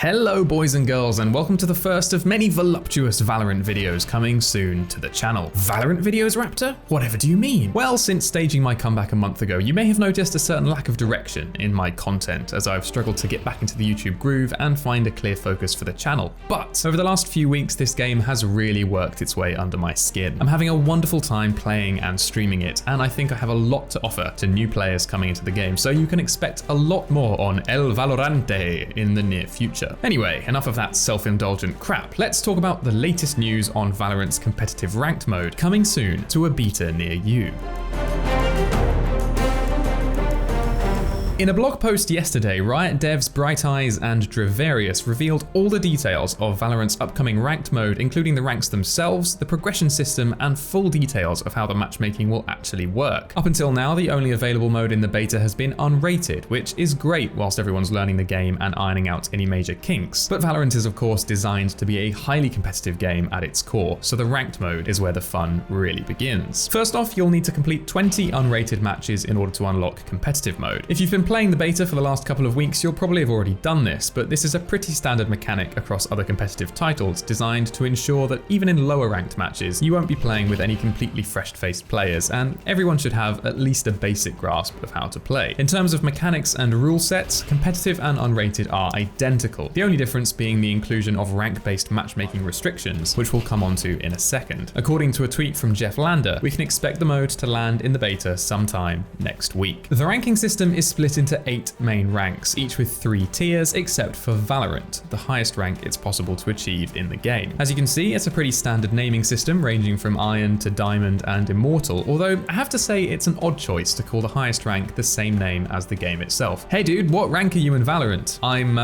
Hello boys and girls, and welcome to the first of many voluptuous Valorant videos coming soon to the channel. Valorant videos, Raptor? Whatever do you mean? Well, since staging my comeback a month ago, you may have noticed a certain lack of direction in my content as I've struggled to get back into the YouTube groove and find a clear focus for the channel. But over the last few weeks, this game has really worked its way under my skin. I'm having a wonderful time playing and streaming it, and I think I have a lot to offer to new players coming into the game, so you can expect a lot more on El Valorante in the near future. Anyway, enough of that self-indulgent crap. Let's talk about the latest news on Valorant's competitive ranked mode, coming soon to a beta near you. In a blog post yesterday, Riot devs Bright Eyes and Drivarius revealed all the details of Valorant's upcoming ranked mode, including the ranks themselves, the progression system, and full details of how the matchmaking will actually work. Up until now, the only available mode in the beta has been unrated, which is great whilst everyone's learning the game and ironing out any major kinks. But Valorant is of course designed to be a highly competitive game at its core, so the ranked mode is where the fun really begins. First off, you'll need to complete 20 unrated matches in order to unlock competitive mode. If you've been playing the beta for the last couple of weeks, you'll probably have already done this, but this is a pretty standard mechanic across other competitive titles, designed to ensure that even in lower ranked matches, you won't be playing with any completely fresh-faced players, and everyone should have at least a basic grasp of how to play. In terms of mechanics and rule sets, competitive and unrated are identical, the only difference being the inclusion of rank-based matchmaking restrictions, which we'll come onto in a second. According to a tweet from Jeff Lander, we can expect the mode to land in the beta sometime next week. The ranking system is split into 8 main ranks, each with 3 tiers, except for Valorant, the highest rank it's possible to achieve in the game. As you can see, it's a pretty standard naming system ranging from Iron to Diamond and Immortal, although I have to say it's an odd choice to call the highest rank the same name as the game itself. Hey dude, what rank are you in Valorant? I'm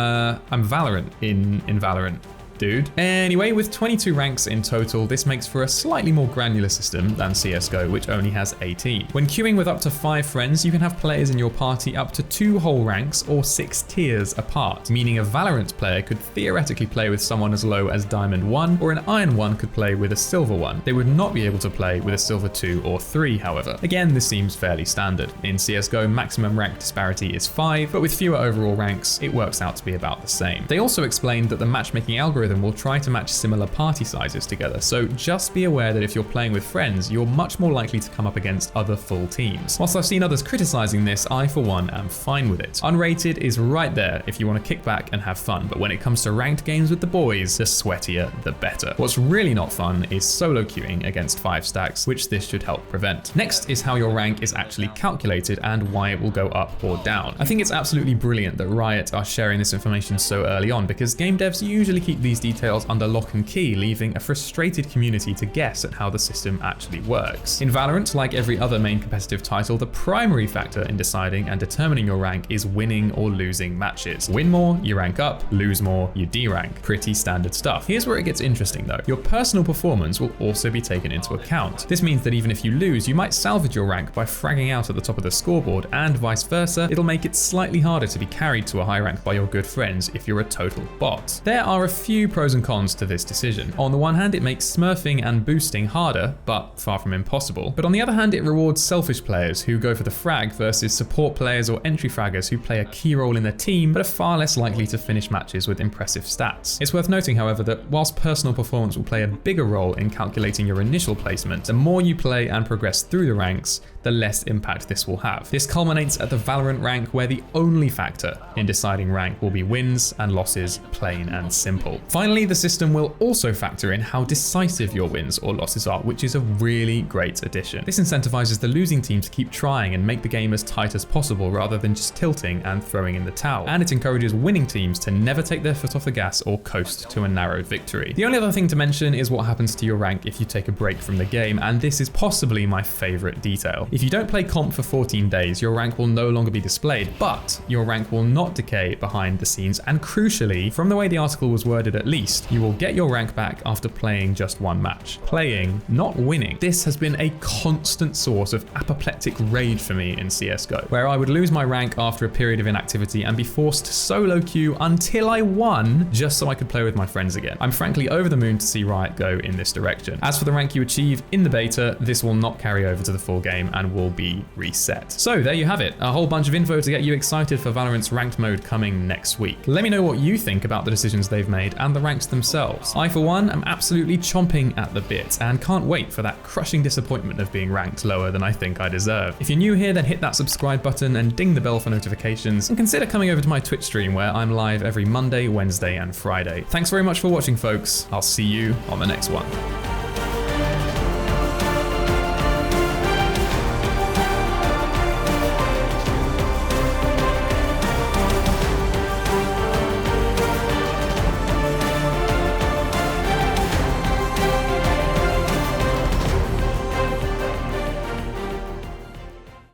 Valorant in Valorant. Dude. Anyway, with 22 ranks in total, this makes for a slightly more granular system than CSGO, which only has 18. When queuing with up to 5 friends, you can have players in your party up to 2 whole ranks or 6 tiers apart, meaning a Valorant player could theoretically play with someone as low as Diamond 1, or an Iron 1 could play with a Silver 1. They would not be able to play with a Silver 2 or 3, however. Again, this seems fairly standard. In CSGO, maximum rank disparity is 5, but with fewer overall ranks, it works out to be about the same. They also explained that the matchmaking algorithm will try to match similar party sizes together, so just be aware that if you're playing with friends, you're much more likely to come up against other full teams. Whilst I've seen others criticizing this, I for one am fine with it. Unrated is right there if you want to kick back and have fun, but when it comes to ranked games with the boys, the sweatier the better. What's really not fun is solo queuing against 5 stacks, which this should help prevent. Next is how your rank is actually calculated and why it will go up or down. I think it's absolutely brilliant that Riot are sharing this information so early on, because game devs usually keep these details under lock and key, leaving a frustrated community to guess at how the system actually works. In Valorant, like every other main competitive title, the primary factor in deciding and determining your rank is winning or losing matches. Win more, you rank up; lose more, you derank. Pretty standard stuff. Here's where it gets interesting though. Your personal performance will also be taken into account. This means that even if you lose, you might salvage your rank by fragging out at the top of the scoreboard, and vice versa. It'll make it slightly harder to be carried to a high rank by your good friends if you're a total bot. There are a few pros and cons to this decision. On the one hand, it makes smurfing and boosting harder, but far from impossible. But on the other hand, it rewards selfish players who go for the frag versus support players or entry fraggers who play a key role in their team, but are far less likely to finish matches with impressive stats. It's worth noting, however, that whilst personal performance will play a bigger role in calculating your initial placement, the more you play and progress through the ranks, the less impact this will have. This culminates at the Valorant rank, where the only factor in deciding rank will be wins and losses, plain and simple. Finally, the system will also factor in how decisive your wins or losses are, which is a really great addition. This incentivizes the losing team to keep trying and make the game as tight as possible rather than just tilting and throwing in the towel. And it encourages winning teams to never take their foot off the gas or coast to a narrow victory. The only other thing to mention is what happens to your rank if you take a break from the game, and this is possibly my favorite detail. If you don't play comp for 14 days, your rank will no longer be displayed, but your rank will not decay behind the scenes, and crucially, from the way the article was worded at least, you will get your rank back after playing just 1 match. Playing, not winning. This has been a constant source of apoplectic rage for me in CSGO, where I would lose my rank after a period of inactivity and be forced to solo queue until I won just so I could play with my friends again. I'm frankly over the moon to see Riot go in this direction. As for the rank you achieve in the beta, this will not carry over to the full game and and will be reset. So there you have it, a whole bunch of info to get you excited for Valorant's ranked mode coming next week. Let me know what you think about the decisions they've made and the ranks themselves. I, for one, am absolutely chomping at the bit and can't wait for that crushing disappointment of being ranked lower than I think I deserve. If you're new here, then hit that subscribe button and ding the bell for notifications, and consider coming over to my Twitch stream where I'm live every Monday, Wednesday, and Friday. Thanks very much for watching, folks. I'll see you on the next one.